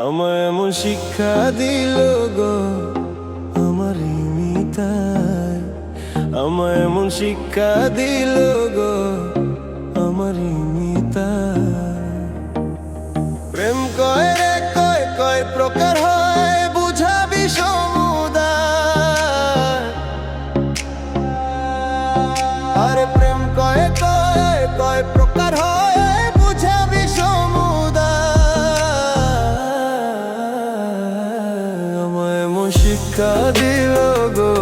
আমায় এমন শিক্ষা দিল গো আমার মিতাই, আমায় এমন শিক্ষা দিল গো আমার মিতাই। প্রেম কয় রে কয় কয় প্রকার হয় বুঝাবি সমুদায়, আরে প্রেম কয় কয় কয় প্রকার হয় বুঝাবি সমুদায়। আমায় এমন শিক্ষা দিল গো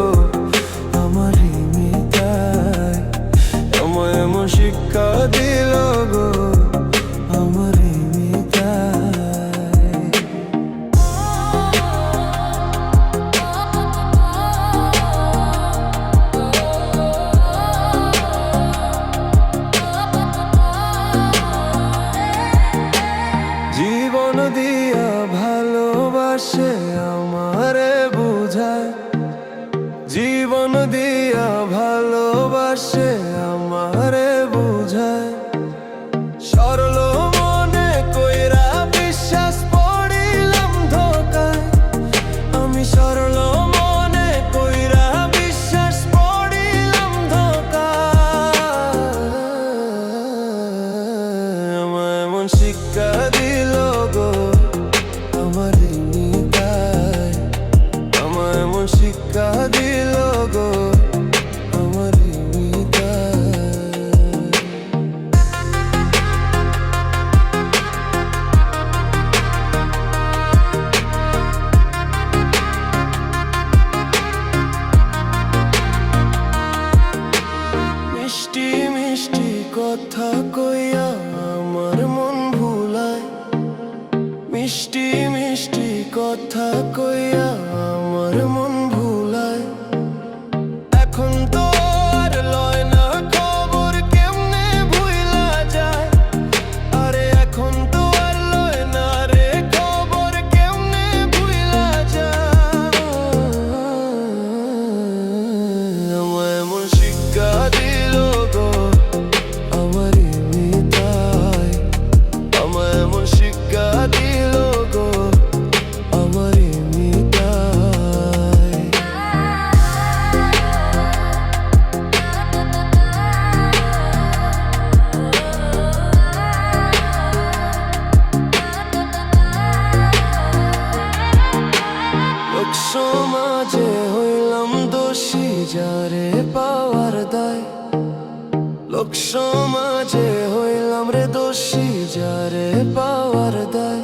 আমার মিতাই, আমায় এমন শিক্ষা দিল গো আমার জীবন দিয়া ভালোবাসে আমারে বুঝায়, জীবন দিয়া ভালোবাসে আমারে বুঝায়। সরল মনে কইরা বিশ্বাস পড়িলাম ধোকায়, আমি সরল মনে কইরা বিশ্বাস পড়িলাম ধোকায়। আমায় এমন শিক্ষা দিল গো আমার মিতাই, আমায় এমন শিক্ষা দিল গো আমার মিতাই। মিষ্টি মিষ্টি কথা কইয়া আমার মন ভুলায়, মিষ্টি মিষ্টি কথা কইয়া আমার মন ভুলায়। এখন তো আর লয় না খবর কেমনে ভুইলা যায়, আরে এখন তো আর লয় না রে খবর কেমনে ভুইলা যায়। আমায় এমন শিক্ষা দিল গো আমার মিতাই, আমায় এমন শিক্ষা দিল গো আমার মিতাই। লোক সমাজে হইলাম দোষী যারে পাওয়ার দায়, লোক সমাজে হইলাম রে দোষী যারে পাওয়ার দায়।